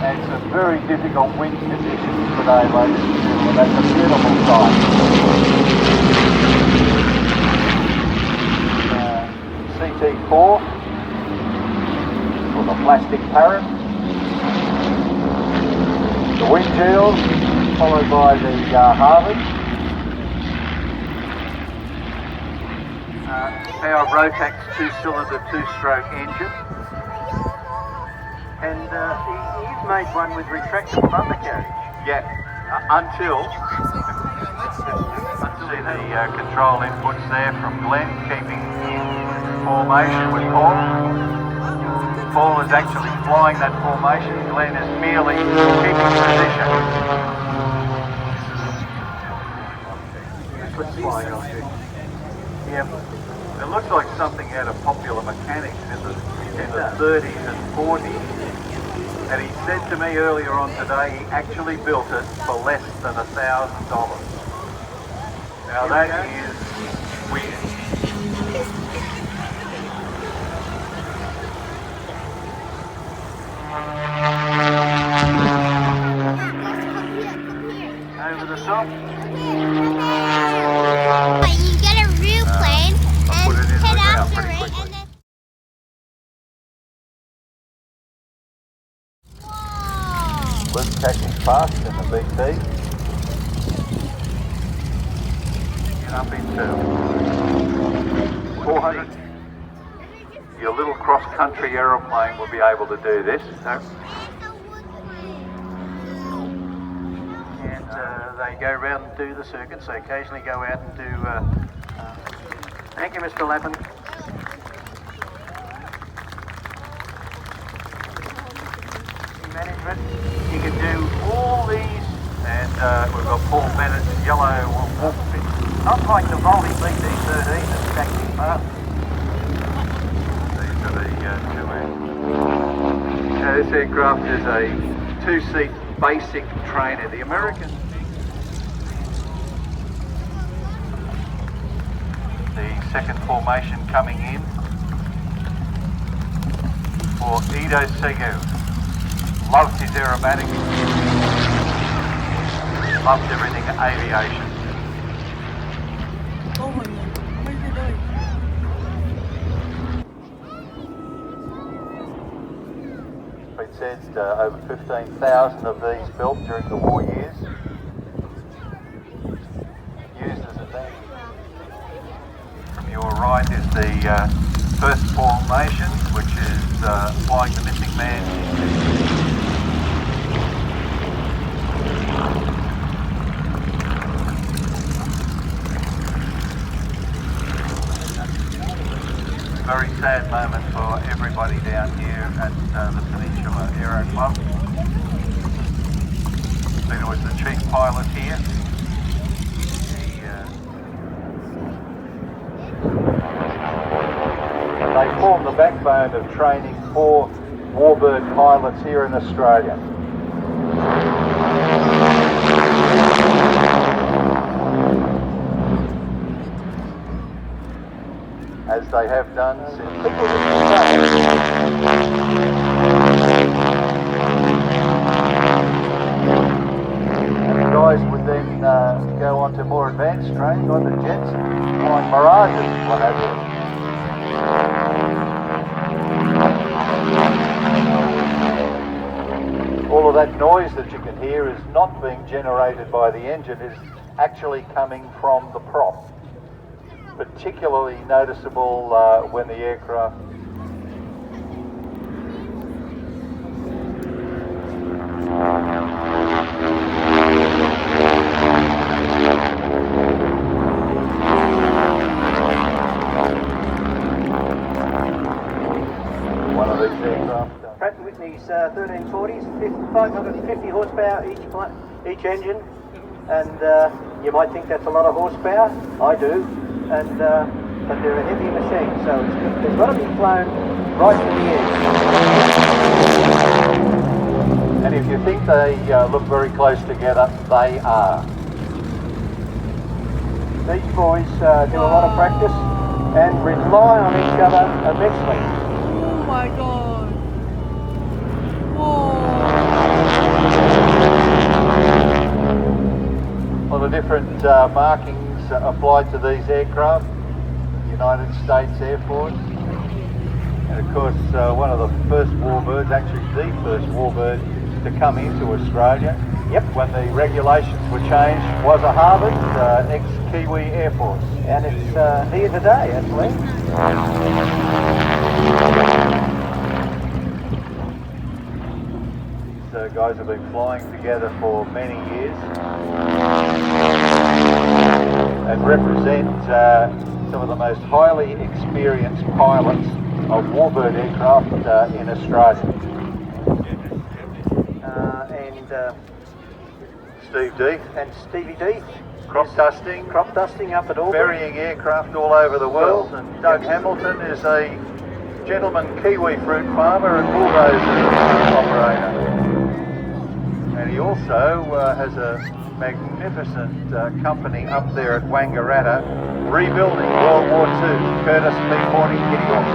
had some very difficult wind conditions today, ladies and gentlemen. That's a beautiful sight. CT4 for the plastic parrot. The wind gills, followed by the Harvard. Our Rotax 2-cylinder 2-stroke engine. And he's made one with retractable undercarriage. Yeah, until see the control inputs there from Glenn, keeping formation with Paul. Paul is actually flying that formation. Glenn is merely keeping position. Flying object. Yeah, it looks like something out of Popular Mechanics in the 30s and 40s. And he said to me earlier on today he actually built it for less than $1,000. Now that is weird. Over the top. You get a real plane and head after it and then... Luke catching fast in the BT. Get up into 400. Your little cross-country aeroplane will be able to do this. So. And they go around and do the circuits. They occasionally go out and do... thank you, Mr. Lappin. Management. You can do all these, and we've got Paul Bennett's yellow wolf fit. Not like the Voldy BT-13 that's stacking fast. These are the two ends. Now this aircraft is a two-seat basic trainer. The American. The second formation coming in for Ido Segu. Loves his aerobatics, loves everything aviation. Oh my God, what are you doing? It said over 15,000 of these built during the war years. Used as a thing. From your right is the first formation, which is flying the missing man. Very sad moment for everybody down here at the Peninsula Aero Club. Peter was the chief pilot here. They form the backbone of training for warbird pilots here in Australia. As they have done since the and the guys would then go on to more advanced training on the jets, flying Mirages and what have you. All of that noise that you can hear is not being generated by the engine, is actually coming from the prop. Particularly noticeable when the aircraft one of these aircraft. Pratt & Whitney's 1340s, 550 horsepower each engine, and you might think that's a lot of horsepower. I do. And but they're a heavy machine, so they've got to be flown right to the edge. And if you think they look very close together, they are. These boys do a lot of practice and rely on each other immensely. Oh my God. Oh. markings applied to these aircraft, United States Air Force. And of course, one of the first warbirds, actually the first warbird to come into Australia, when the regulations were changed, was a Harvard ex-Kiwi Air Force. And it's here today, actually. These guys have been flying together for many years and represent some of the most highly experienced pilots of warbird aircraft in Australia. And Steve Deeth. And Stevie Deeth. Crop dusting up at all. Ferrying aircraft all over the world. And Doug Hamilton is a gentleman Kiwi fruit farmer and bulldozer operator. And he also has a magnificent company up there at Wangaratta rebuilding World War II, Curtis P-40 Kitty Hawk.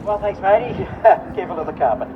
Well, thanks, matey. Careful of the carpet.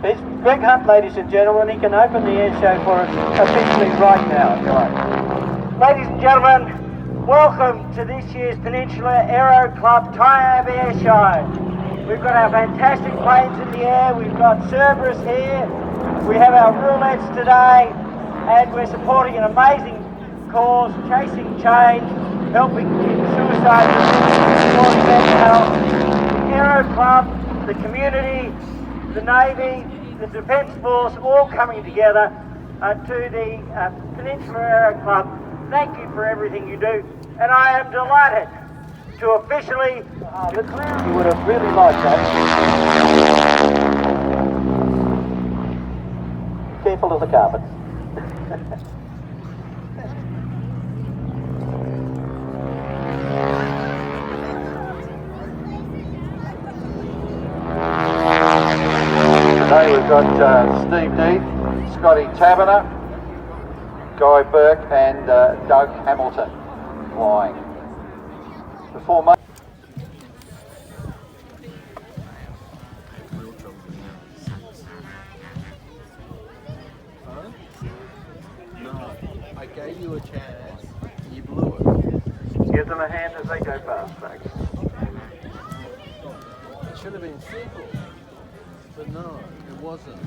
It's Greg Hunt, ladies and gentlemen. He can open the air show for us officially right now, if you like. Ladies and gentlemen, welcome to this year's Peninsula Aero Club Tyabb Air Show. We've got our fantastic planes in the air, we've got Cerberus here, we have our roulettes today, and we're supporting an amazing cause, chasing change, helping in suicide, supporting mental health. The Aero Club, the community, the Navy, the Defence Force, all coming together to the Peninsula Aero Club. Thank you for everything you do, and I am delighted to officially declare... You would have really liked that. Careful of the carpet. Today we've got Steve Deeth, Scotty Taberner, Guy Burke and Doug Hamilton flying. Before my No, I gave you a chance. You blew it. give them a hand as they go past, folks. It should have been simple. But no, it wasn't.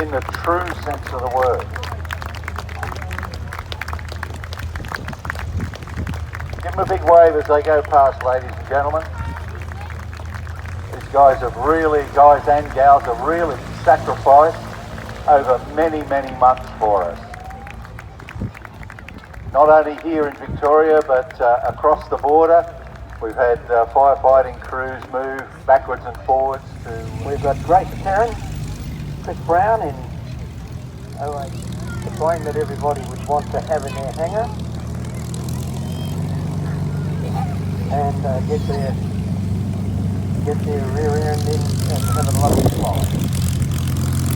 in the true sense of the word. Give them a big wave as they go past, ladies and gentlemen. These guys and gals have really sacrificed over many, many months for us. Not only here in Victoria, but across the border. We've had firefighting crews move backwards and forwards to... We've got Grace Karen, Chris Brown in the plane that everybody would want to have in their hangar. And get their rear end in and have a lovely flight.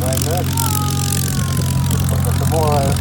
Very good. From the tomorrow.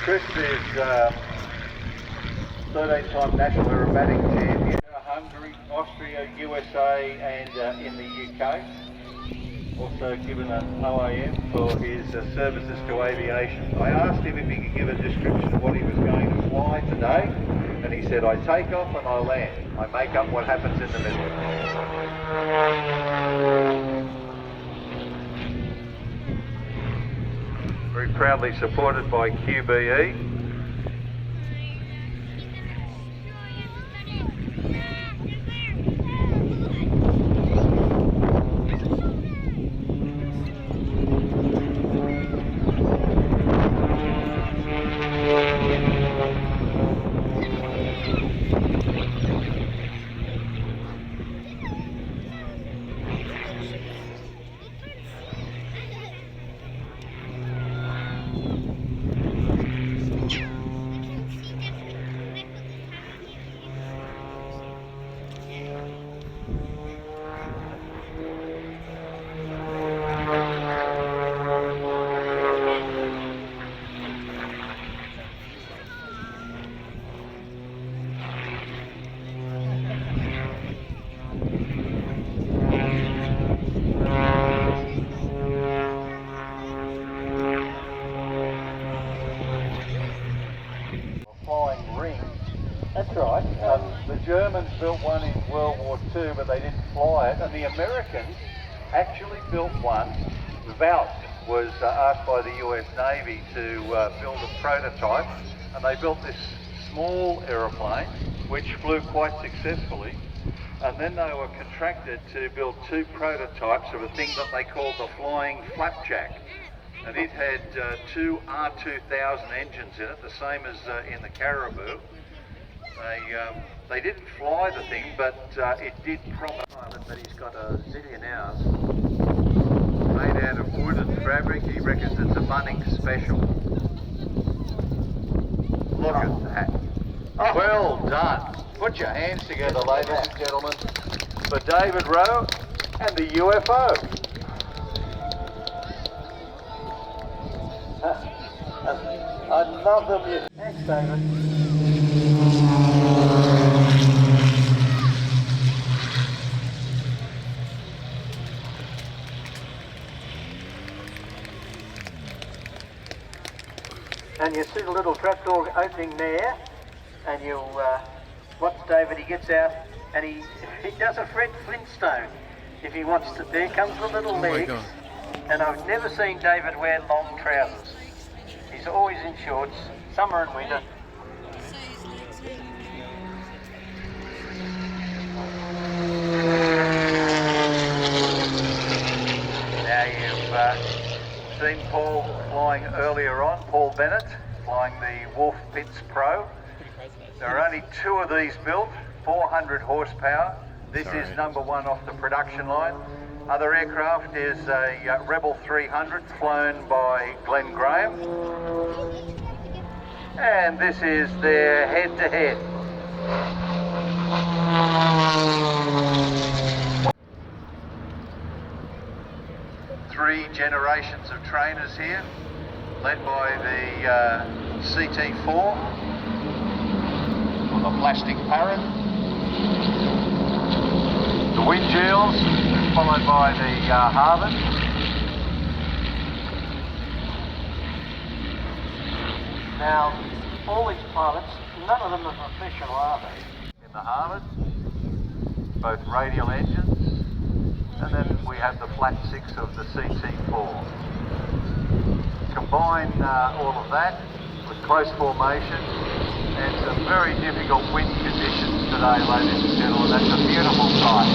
Chris is 13-time national aerobatic champion, Hungary, Austria, USA and in the UK. Also given an OAM for his services to aviation. I asked him if he could give a description of what he was going to fly today, and he said, I take off and I land. I make up what happens in the middle. Very proudly supported by QBE. built one in World War II, but they didn't fly it. And the Americans actually built one. Vought was asked by the US Navy to build a prototype, and they built this small aeroplane, which flew quite successfully. And then they were contracted to build two prototypes of a thing that they called the Flying Flapjack. And it had two R2000 engines in it, the same as in the Caribou. They didn't fly the thing, but it did promise. But he's got a zillion hours. Made out of wood and fabric. He reckons it's a Bunnings special. Look at that. Oh. Well done. Put your hands together, ladies and gentlemen, for David Rowe and the UFO. I love the music. Thanks, David. And you see the little trapdoor opening there, and you watch David. He gets out and he does a Fred Flintstone if he wants to. There comes the little legs, and I've never seen David wear long trousers. He's always in shorts, summer and winter. Now you've seen Paul flying earlier on, Paul Bennett, flying the Wolf Pitts Pro. There are only two of these built, 400 horsepower. This is number one off the production line. Other aircraft is a Rebel 300 flown by Glenn Graham. And this is their head-to-head. Three generations of trainers here, led by the CT4, or the plastic parrot. The Windjills, followed by the Harvard. Now, all these pilots, none of them are professional, are they? In the Harvard, both radial engines, and then we have the flat six of the CT4. Combine all of that with close formation and some very difficult wind conditions today, ladies and gentlemen. That's a beautiful sight.